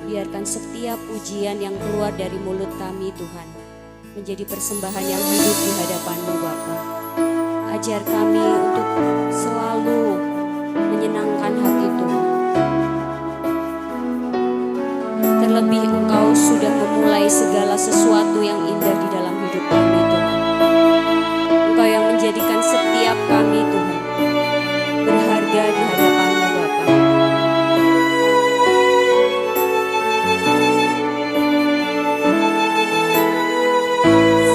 Biarkan setiap pujian yang keluar dari mulut kami Tuhan menjadi persembahan yang hidup di hadapan-Mu Bapa. Ajar kami untuk selalu menyenangkan hati Tuhan. Terlebih Engkau sudah memulai segala sesuatu yang indah di dalam hidup kami Tuhan. Engkau yang menjadikan setiap kami Tuhan berharga di hadapan-Mu Bapa.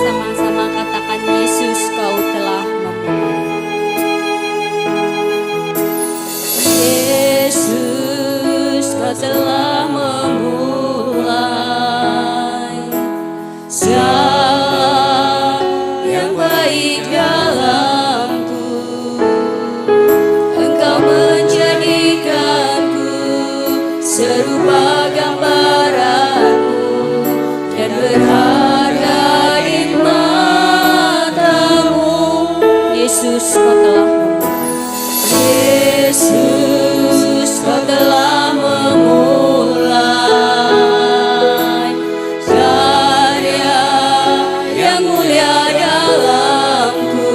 Sama-sama katakan, Yesus Kau telah memulai. Yesus Kau telah memulai segala yang baik dalamku. Engkau menjadikanku serupa gambaranmu dan berharga di matamu. Yesus Kau telah memulai. Yesus Kau telah memulai karya yang mulia dalamku.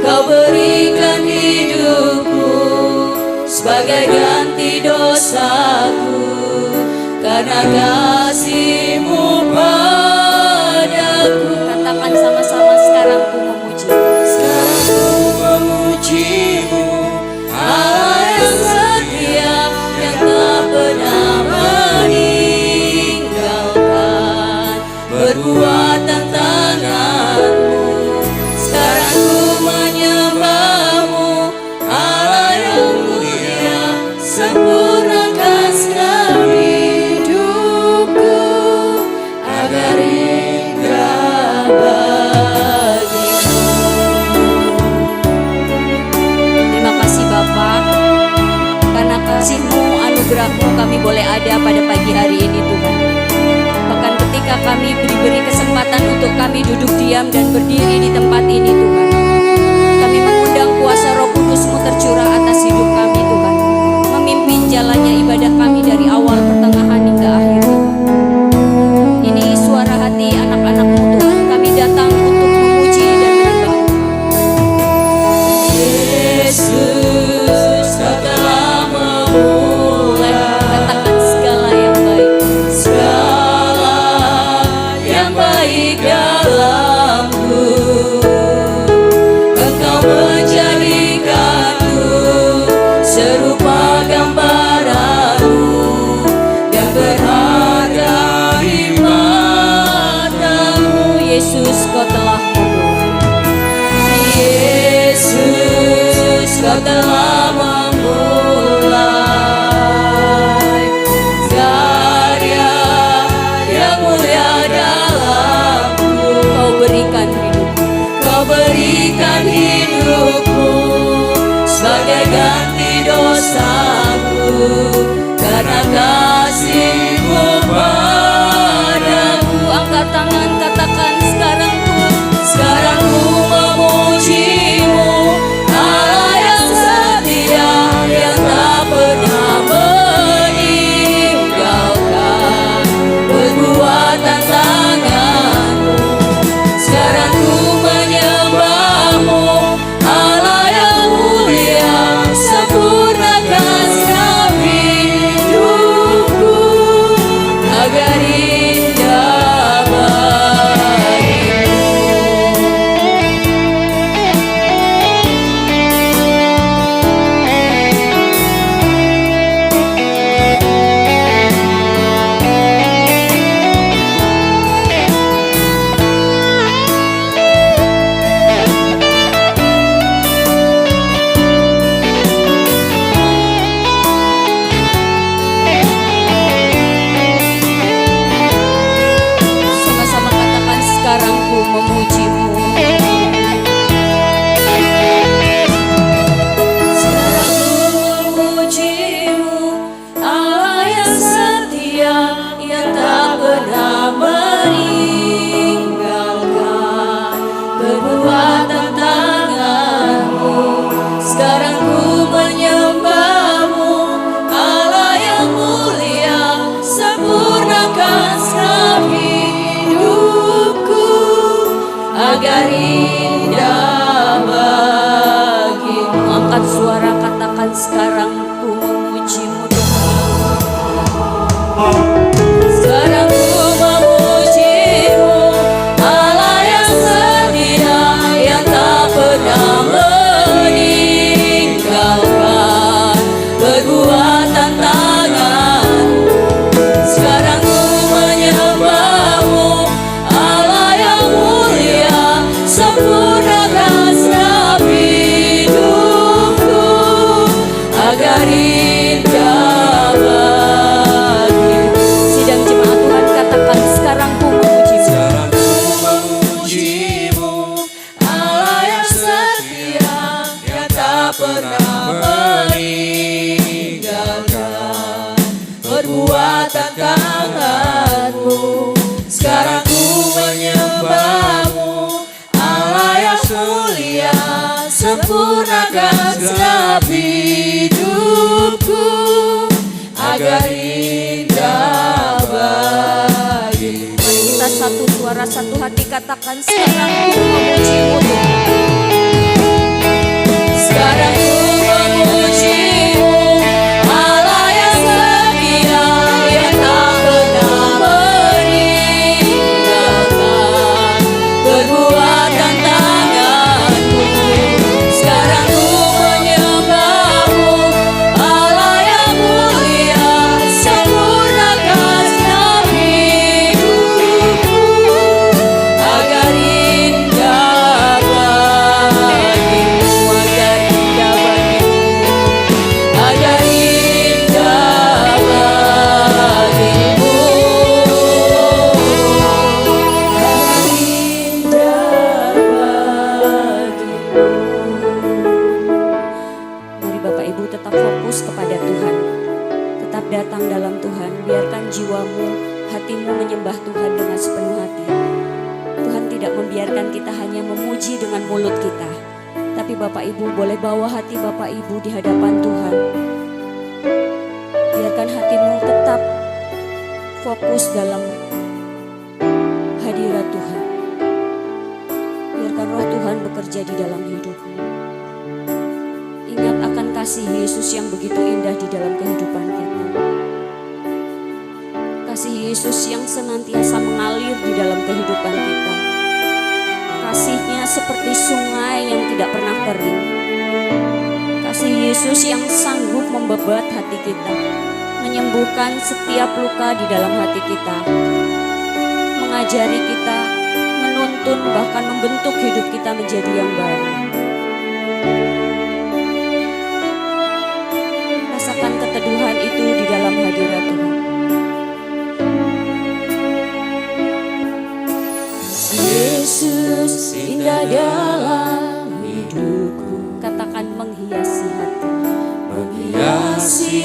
Kau berikan hidupku sebagai ganti dosaku karena kasih-Mu padaku. Katakan sama-sama, sekarang ku memuji. Sekarang ku memuji-Mu, Allah yang setia, yang tak pernah meninggalkan perbuatan tangan-Mu. Sekarang ku menyembah-Mu, Allah yang mulia, sempurnakan segala hidupku agar indah bagi-Mu. Terima kasih Bapa, karena kasih-Mu, anugerah-Mu kami boleh ada pada pagi hari ini Tuhan. Bahkan ketika kami diberi kesempatan untuk kami duduk diam dan berdiri di tempat ini Tuhan, kami mengundang kuasa Roh Kudus-Mu tercurah atas hidup kami Tuhan, memimpin jalannya ibadah kami dari awal, pertengahan hingga akhir Tuhan. Ini suara hati anak-anak-Mu Tuhan, kami datang untuk memuji dan menyembah. Yesus Kau telah memulai, katakan segala yang baik, segala yang baik dalamku. Engkau menjadikanku serupa gambaran-Mu yang berharga di matamu. Yesus Kau telah memulai. Yesus Kau telah memulai karya yang mulia dalamku. Kau berikan hidupku, Kau berikan hidupku sebagai ganti dosaku karena kasih-Mu padaku. Angkat tangan, katakan, sekarang ku memuji-Mu, Allah yang setia, yang tak pernah meninggalkan perbuatan tangan-Mu. Sekarang ku menyembah-Mu, Allah yang mulia, sempurnakan segala hidupku Sekarang ku memuji-Mu, Allah yang setia, yang tak pernah meninggalkan perbuatan tangan. Sekarang ku menyembah-Mu, Allah yang mulia, sempurnakan setiap hidupku agar indah bagimu. Sidang jemaat Tuhan, katakan sekarang ku memuji-Mu. Sekarang ku memuji-Mu, Allah yang setia, yang tak pernah meninggalkan perbuatan tangan-Mu. Sekarang ku menyembah-Mu, Allah yang mulia, sempurnakan setiap hidupku agar indah bagimu. Mari kita satu suara, satu hati katakan sekarang ku memuji-Mu Tuhan. Sekarang ku memuji-Mu, Allah yang setia, yang tak pernah meninggalkan perbuatan tangan-Mu. Sekarang ku menyembah-Mu, Allah yang mulia, sempurnakan setiap hidupku agar indah bagimu, agar indah bagimu, agar indah bagimu, agar indah bagimu. Mari Bapak Ibu tetap fokus kepada Tuhan, tetap datang dalam Tuhan. Biarkan jiwamu, hatimu menyembah Tuhan dengan sepenuh hati. Tuhan tidak membiarkan kita hanya memuji dengan mulut kita, tapi Bapak Ibu boleh bawa hati Bapak Ibu di hadapan Tuhan. Biarkan hatimu tetap fokus dalam hadirat Tuhan. Biarkan roh Tuhan bekerja di dalam hidupmu. Ingat akan kasih Yesus yang begitu indah di dalam kehidupan kita. Kasih Yesus yang senantiasa mengalir di dalam kehidupan kita. Kasih-Nya seperti sungai yang tidak pernah kering. Kasih Yesus yang sanggup membebat hati kita, menyembuhkan setiap luka di dalam hati kita, mengajari kita, menuntun, bahkan membentuk hidup kita menjadi yang baru. Rasakan keteduhan itu di dalam hadirat Tuhan. Yesus indah dalam hidupku, katakan menghiasi hati, menghiasi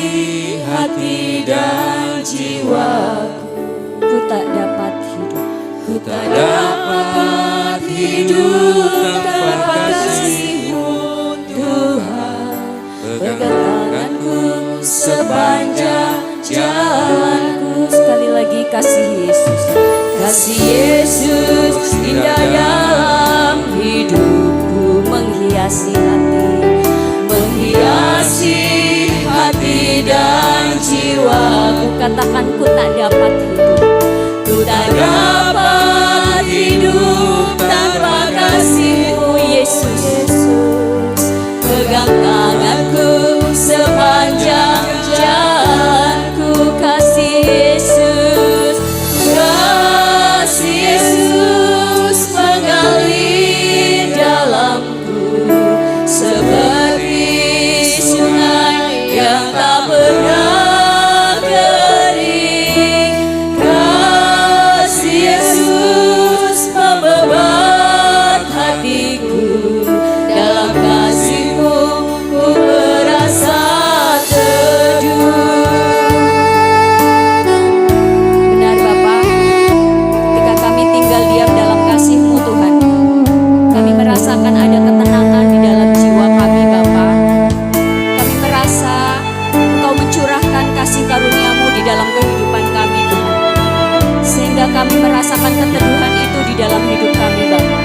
hati dan jiwaku. ku tak dapat hidup, Ku tak dapat hidup tanpa kasih-Mu Tuhan. Pegang tanganku sepanjang jalanku. sekali lagi kasih Yesus. Kasih Yesus indah dalam hidupku, menghiasi hati dan jiwaku. Katakan ku tak dapat hidup, ku tak dapat hidup tanpa kasih-Mu Yesus. Pegang tanganku sepanjang jalanku. Kasih Yesus, kasih Yesus mengalir dalamku seperti sungai yang tak pernah kering. Kasih Yesus membebat hatiku, dalam kasih-Mu ku merasa teduh. Benar Bapak, ketika kami tinggal diam dalam kasih-Mu Tuhan, kami merasakan ada ketenangan di dalam jiwa kami Bapak. Kami merasa Engkau mencurahkan kasih karunia-Mu di dalam kehidupan kami Tuhan, sehingga kami merasakan keteduhan itu di dalam hidup kami Bapak.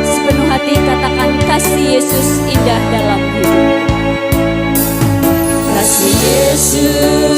Sepenuh hati katakan kasih Yesus indah dalam hidup. Kasih Yesus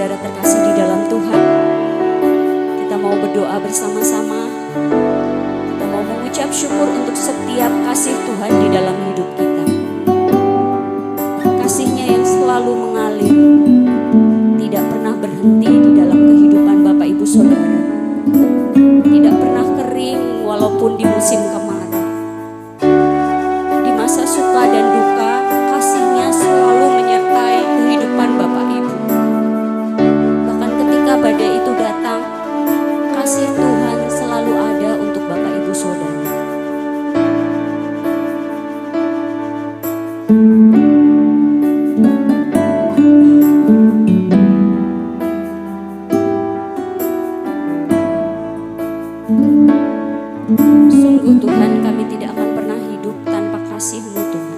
saudara terkasih di dalam Tuhan, kita mau berdoa bersama-sama. Kita mau mengucap syukur untuk setiap kasih Tuhan di dalam hidup kita. Kasih-Nya yang selalu mengalir, tidak pernah berhenti di dalam kehidupan Bapak Ibu Saudara. Tidak pernah kering walaupun di musim kemarau. Di masa suka dan duka, kasih-Nya selalu menyertai kehidupan Bapak Ibu. Bahkan ketika badai itu datang, kasih Tuhan selalu ada untuk Bapak Ibu Saudara. Sungguh Tuhan, kami tidak akan pernah hidup tanpa kasih-Mu Tuhan.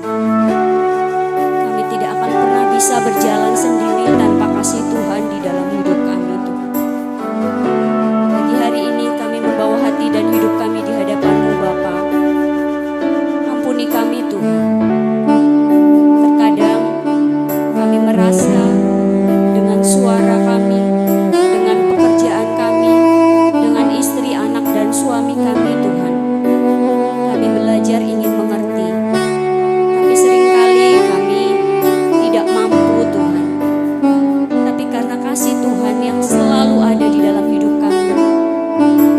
Kami tidak akan pernah bisa berjalan sendiri tanpa kasih Tuhan di dalam hidup kami Tuhan. Pagi hari ini kami membawa hati dan hidup kami di hadapan-Mu Bapa. Ampuni kami Tuhan. Terkadang kami merasa dengan suara kami, dengan pekerjaan kami, dengan istri, anak, dan suami kami Tuhan, kami belajar ingin mengerti. Tapi seringkali kami tidak mampu Tuhan. Tapi karena kasih Tuhan yang selalu ada di dalam hidup kami,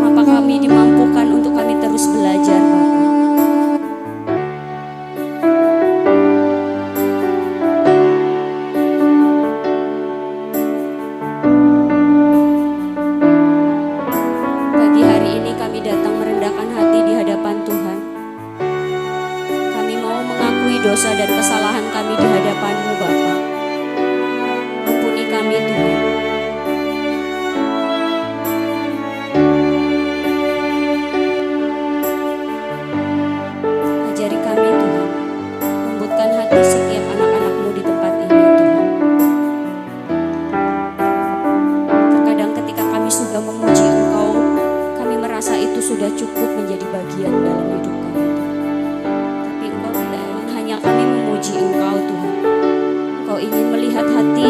maka kami dimampukan untuk kami terus belajar Bapa. Pagi hari ini kami datang merendahkan hati di hadapan Tuhan. Kami mau mengakui dosa dan kesalahan kami di hadapan-Mu Bapa. Ampuni kami Tuhan. Ajari kami Tuhan. Lembutkan hati setiap anak-anak-Mu di tempat ini Tuhan. Terkadang ketika kami sudah memuji Engkau, kami merasa itu sudah cukup menjadi bagian dalam hidup kami Tuhan. Tapi Engkau tidak ingin hanya kami memuji Engkau Tuhan. Engkau ingin melihat hati